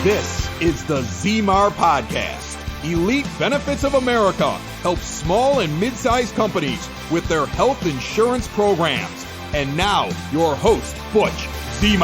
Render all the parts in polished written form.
This is the ZMAR Podcast. Elite Benefits of America helps small and mid-sized companies with their health insurance programs. And now, your host, Butch ZMAR.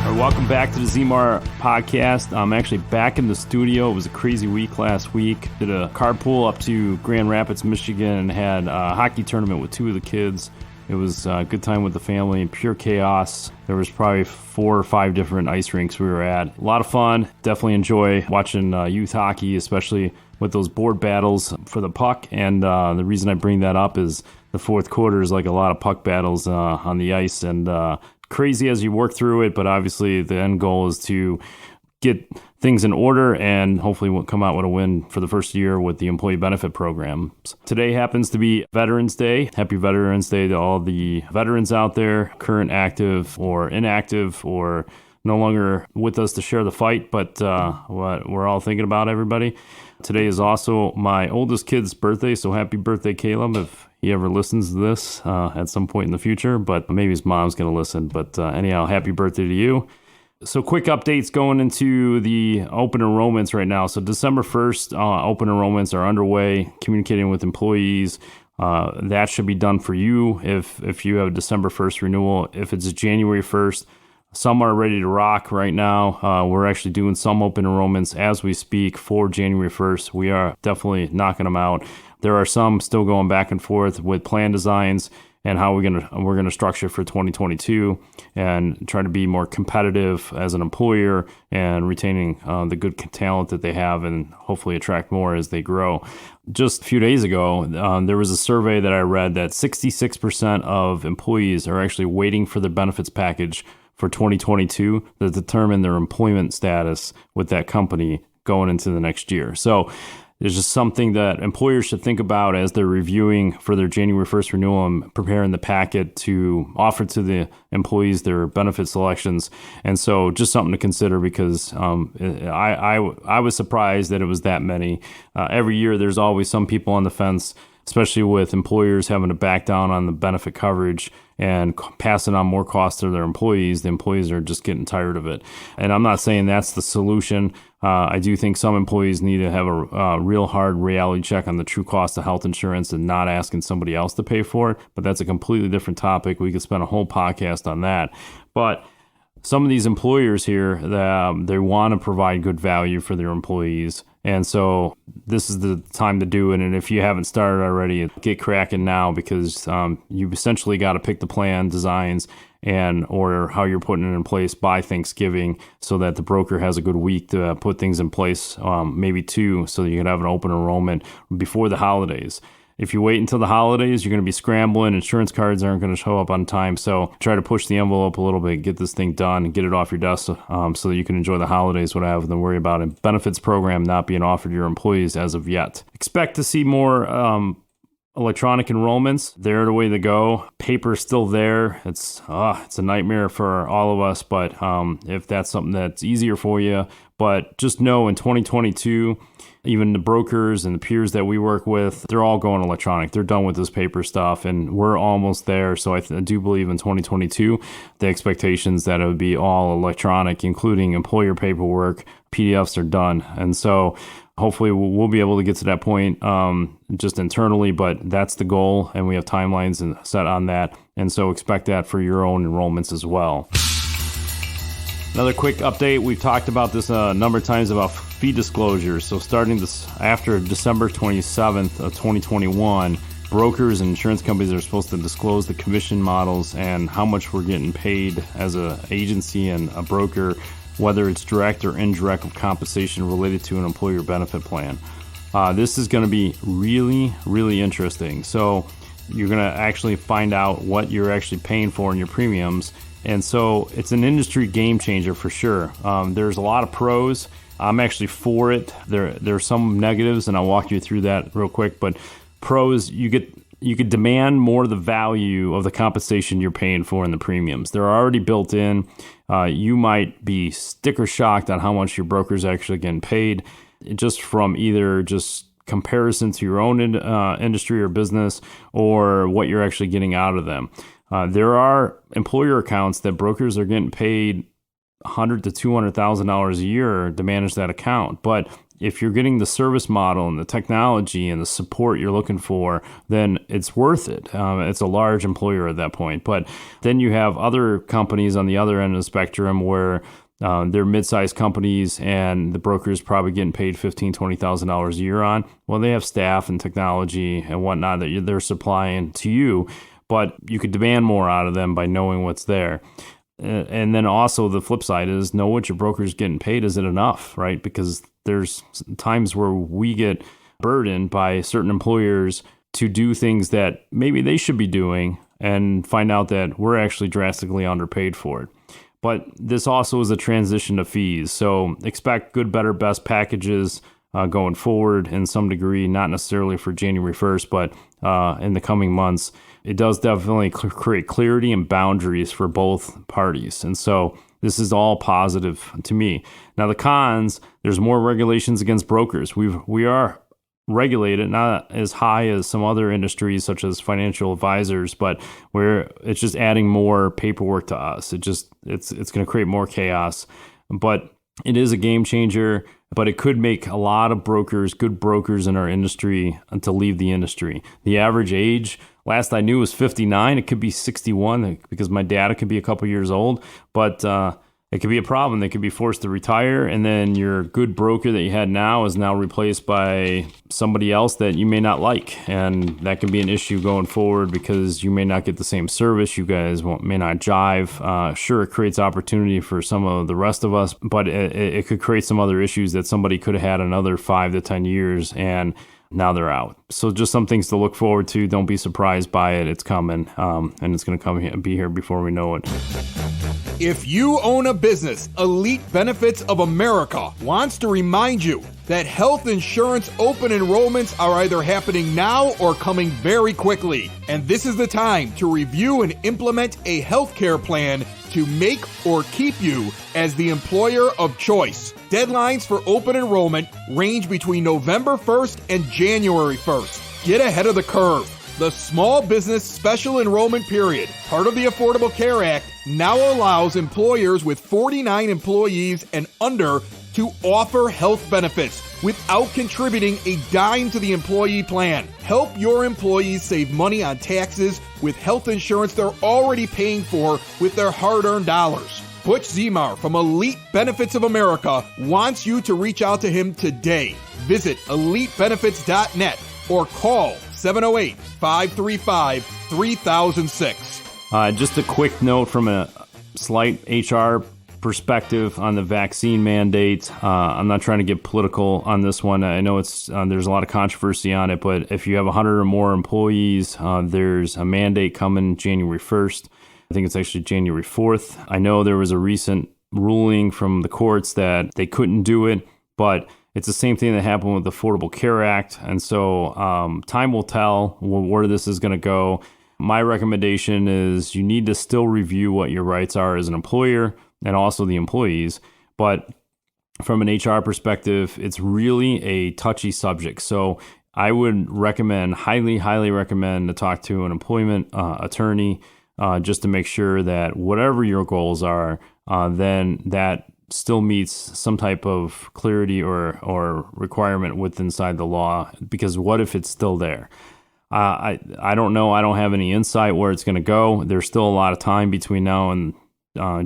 All right, welcome back to the ZMAR Podcast. I'm actually back in the studio. It was a crazy week last week. Did a carpool up to Grand Rapids, Michigan, and had a hockey tournament with two of the kids. It was a good time with the family and pure chaos. There was probably 4 or 5 different ice rinks we were at. A lot of fun. Definitely enjoy watching youth hockey, especially with those board battles for the puck. And the reason I bring that up is the fourth quarter is like a lot of puck battles on the ice. And crazy as you work through it, but obviously the end goal is to get things in order and hopefully we'll come out with a win for the first year with the employee benefit programs. Today happens to be Veterans Day. Happy Veterans Day to all the veterans out there, current active or inactive or no longer with us to share the fight, but what we're all thinking about everybody. Today is also my oldest kid's birthday, so happy birthday, Caleb, if he ever listens to this at some point in the future, but maybe his mom's going to listen. But anyhow, happy birthday to you. So quick updates going into the open enrollments right now. So December 1st, open enrollments are underway, communicating with employees. That should be done for you if you have a December 1st renewal. If it's January 1st, some are ready to rock right now. We're actually doing some open enrollments as we speak for January 1st. We are definitely knocking them out. There are some still going back and forth with plan designs and how we're gonna structure for 2022 and try to be more competitive as an employer and retaining the good talent that they have and hopefully attract more as they grow. Just a few days ago, there was a survey that I read that 66% of employees are actually waiting for their benefits package for 2022 to determine their employment status with that company going into the next year. So there's just something that employers should think about as they're reviewing for their January 1st renewal and preparing the packet to offer to the employees their benefit selections. And so just something to consider because I was surprised that it was that many. Every year there's always some people on the fence, especially with employers having to back down on the benefit coverage and passing on more costs to their employees. The employees are just getting tired of it. And I'm not saying that's the solution. I do think some employees need to have a real hard reality check on the true cost of health insurance and not asking somebody else to pay for it. But that's a completely different topic. We could spend a whole podcast on that. But some of these employers here, they want to provide good value for their employees. And so this is the time to do it. And if you haven't started already, get cracking now because you've essentially got to pick the plan designs or how you're putting it in place by Thanksgiving so that the broker has a good week to put things in place, maybe 2, so that you can have an open enrollment before the holidays. If you wait until the holidays, you're going to be scrambling. Insurance cards aren't going to show up on time. So try to push the envelope a little bit, get this thing done, and get it off your desk so that you can enjoy the holidays without than worry about a benefits program not being offered to your employees as of yet. Expect to see more electronic enrollments. They're the way to go. Paper's still there. It's a nightmare for all of us, but if that's something that's easier for you. But just know in 2022, even the brokers and the peers that we work with, they're all going electronic. They're done with this paper stuff, and we're almost there. So I do believe in 2022, the expectations that it would be all electronic, including employer paperwork, PDFs are done. And so hopefully we'll be able to get to that point just internally, but that's the goal, and we have timelines set on that. And so expect that for your own enrollments as well. Another quick update. We've talked about this a number of times about fee disclosures. So starting this after December 27th of 2021, brokers and insurance companies are supposed to disclose the commission models and how much we're getting paid as an agency and a broker, whether it's direct or indirect compensation related to an employer benefit plan. This is going to be really, really interesting. So you're going to actually find out what you're actually paying for in your premiums. And so it's an industry game changer for sure. There's a lot of pros. I'm actually for it. There's some negatives, and I'll walk you through that real quick. But pros, you could demand more of the value of the compensation you're paying for in the premiums. They're already built in. You might be sticker shocked on how much your broker's actually getting paid, just from either just comparison to your own industry or business, or what you're actually getting out of them. There are employer accounts that brokers are getting paid $100,000 to $200,000 a year to manage that account. But if you're getting the service model and the technology and the support you're looking for, then it's worth it. It's a large employer at that point. But then you have other companies on the other end of the spectrum where they're mid-sized companies and the broker is probably getting paid $15,000, $20,000 a year on. Well, they have staff and technology and whatnot that they're supplying to you, but you could demand more out of them by knowing what's there. And then also the flip side is know what your broker is getting paid. Is it enough, right? Because there's times where we get burdened by certain employers to do things that maybe they should be doing and find out that we're actually drastically underpaid for it. But this also is a transition to fees. So expect good, better, best packages going forward in some degree, not necessarily for January 1st, but in the coming months. It does definitely create clarity and boundaries for both parties. And so this is all positive to me. Now, the cons, there's more regulations against brokers. We are regulated, not as high as some other industries such as financial advisors, but where it's just adding more paperwork to us. It's going to create more chaos. But it is a game changer, but it could make a lot of brokers, good brokers in our industry, to leave the industry. The average age, last I knew, was 59. It could be 61 because my data could be a couple years old, but it could be a problem. They could be forced to retire, and then your good broker that you had now is now replaced by somebody else that you may not like, and that can be an issue going forward because you may not get the same service. You guys may not jive. Sure, it creates opportunity for some of the rest of us, but it could create some other issues that somebody could have had another 5 to 10 years, and now they're out. So just some things to look forward to. Don't be surprised by it. It's coming, and it's going to be here before we know it. If you own a business, Elite Benefits of America wants to remind you that health insurance open enrollments are either happening now or coming very quickly. And this is the time to review and implement a healthcare plan to make or keep you as the employer of choice. Deadlines for open enrollment range between November 1st and January 1st. Get ahead of the curve. The Small Business Special Enrollment Period, part of the Affordable Care Act, now allows employers with 49 employees and under to offer health benefits without contributing a dime to the employee plan. Help your employees save money on taxes with health insurance they're already paying for with their hard-earned dollars. Butch Zemar from Elite Benefits of America wants you to reach out to him today. Visit elitebenefits.net or call 708-535-3006. Just a quick note from a slight HR perspective on the vaccine mandate. I'm not trying to get political on this one. I know it's there's a lot of controversy on it, but if you have 100 or more employees, there's a mandate coming January 1st. I think it's actually January 4th. I know there was a recent ruling from the courts that they couldn't do it, but it's the same thing that happened with the Affordable Care Act. And so time will tell where this is going to go. My recommendation is you need to still review what your rights are as an employer and also the employees. But from an HR perspective, it's really a touchy subject. So I would recommend, highly, highly recommend to talk to an employment attorney just to make sure that whatever your goals are, then that still meets some type of clarity or requirement inside the law, because what if it's still there? I don't know. I don't have any insight where it's going to go. There's still a lot of time between now and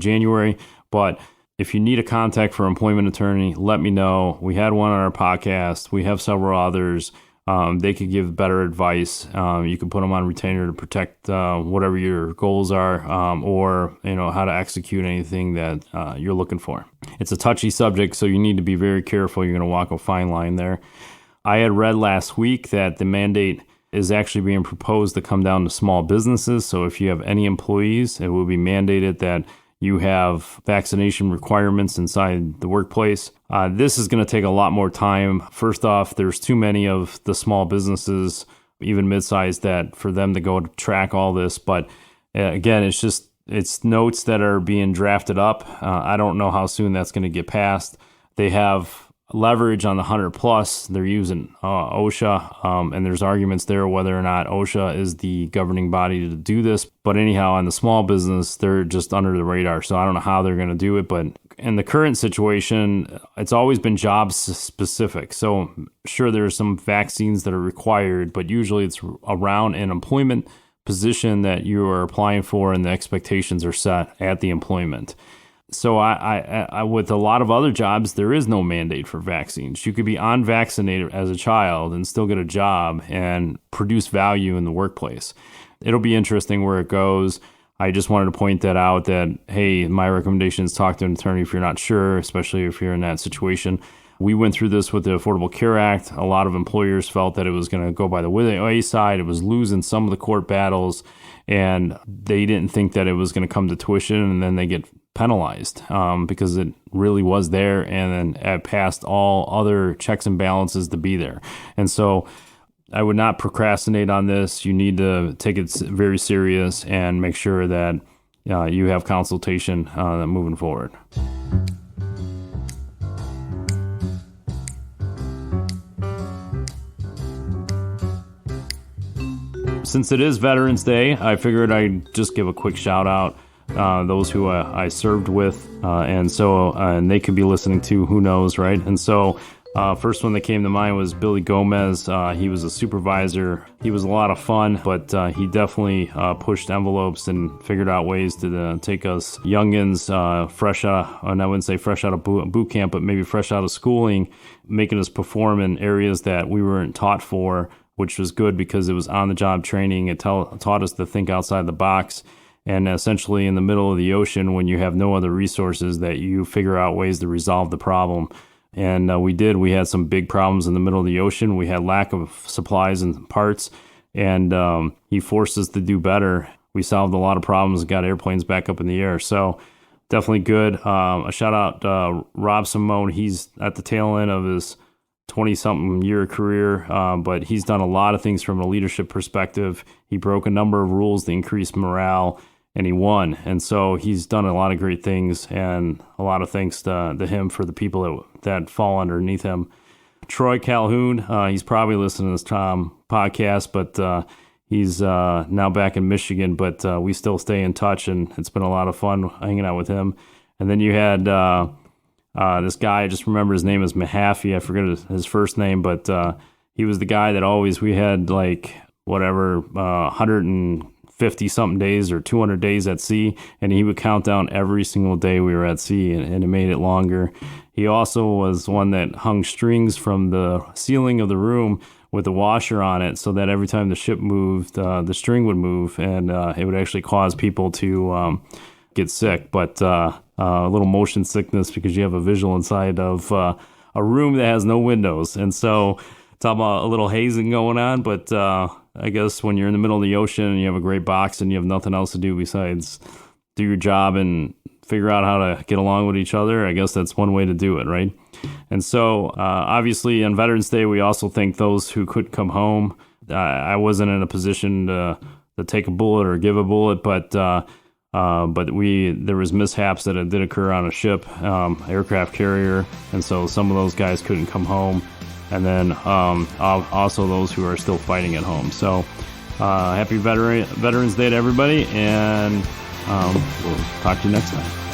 January, but if you need a contact for an employment attorney, let me know. We had one on our podcast. We have several others. They could give better advice. You can put them on retainer to protect whatever your goals are, or how to execute anything that you're looking for. It's a touchy subject, so you need to be very careful. You're going to walk a fine line there. I had read last week that the mandate is actually being proposed to come down to small businesses. So if you have any employees, it will be mandated that you have vaccination requirements inside the workplace. This is going to take a lot more time. First off, there's too many of the small businesses, even mid-sized, that for them to go to track all this. But again, it's notes that are being drafted up. I don't know how soon that's going to get passed. They have leverage on the 100 plus, they're using OSHA, and there's arguments there whether or not OSHA is the governing body to do this. But anyhow, on the small business, they're just under the radar. So I don't know how they're going to do it. But in the current situation, it's always been job specific. So sure, there are some vaccines that are required, but usually it's around an employment position that you are applying for, and the expectations are set at the employment. So I with a lot of other jobs, there is no mandate for vaccines. You could be unvaccinated as a child and still get a job and produce value in the workplace. It'll be interesting where it goes. I just wanted to point that out that, hey, my recommendation is talk to an attorney if you're not sure, especially if you're in that situation. We went through this with the Affordable Care Act. A lot of employers felt that it was going to go by the wayside. It was losing some of the court battles, and they didn't think that it was going to come to tuition, and then they get penalized because it really was there, and then it passed all other checks and balances to be there. And so I would not procrastinate on this. You need to take it very serious and make sure that you have consultation moving forward. Since it is Veterans Day, I figured I'd just give a quick shout out those who I served with, and they could be listening to, who knows, right? And so first one that came to mind was Billy Gomez. He was a supervisor. He was a lot of fun, but he definitely pushed envelopes and figured out ways to take us youngins fresh out, and I wouldn't say fresh out of boot camp, but maybe fresh out of schooling, making us perform in areas that we weren't taught for, which was good because it was on-the-job training. It taught us to think outside the box. And essentially in the middle of the ocean, when you have no other resources, that you figure out ways to resolve the problem. And we did. We had some big problems in the middle of the ocean. We had lack of supplies and parts, and he forced us to do better. We solved a lot of problems and got airplanes back up in the air. So definitely good. A shout out Rob Simone. He's at the tail end of his 20-something year career, but he's done a lot of things from a leadership perspective. He broke a number of rules to increase morale, and he won. And so he's done a lot of great things, and a lot of thanks to him for the people that fall underneath him. Troy Calhoun, he's probably listening to this podcast, but he's now back in Michigan, but we still stay in touch, and it's been a lot of fun hanging out with him. And then you had this guy, I just remember his name is Mahaffey. I forget his first name, but he was the guy that always, we had 150 something days or 200 days at sea, and he would count down every single day we were at sea, and it made it longer. He also was one that hung strings from the ceiling of the room with a washer on it, so that every time the ship moved, the string would move, and it would actually cause people to get sick. But a little motion sickness because you have a visual inside of a room that has no windows. And so talk about a little hazing going on, but I guess when you're in the middle of the ocean and you have a great box and you have nothing else to do besides do your job and figure out how to get along with each other, I guess that's one way to do it, right? And so obviously on Veterans Day, we also thank those who could come home. I wasn't in a position to take a bullet or give a bullet, but there was mishaps that did occur on a ship, aircraft carrier, and so some of those guys couldn't come home, and then also those who are still fighting at home. So happy Veterans Day to everybody, and we'll talk to you next time.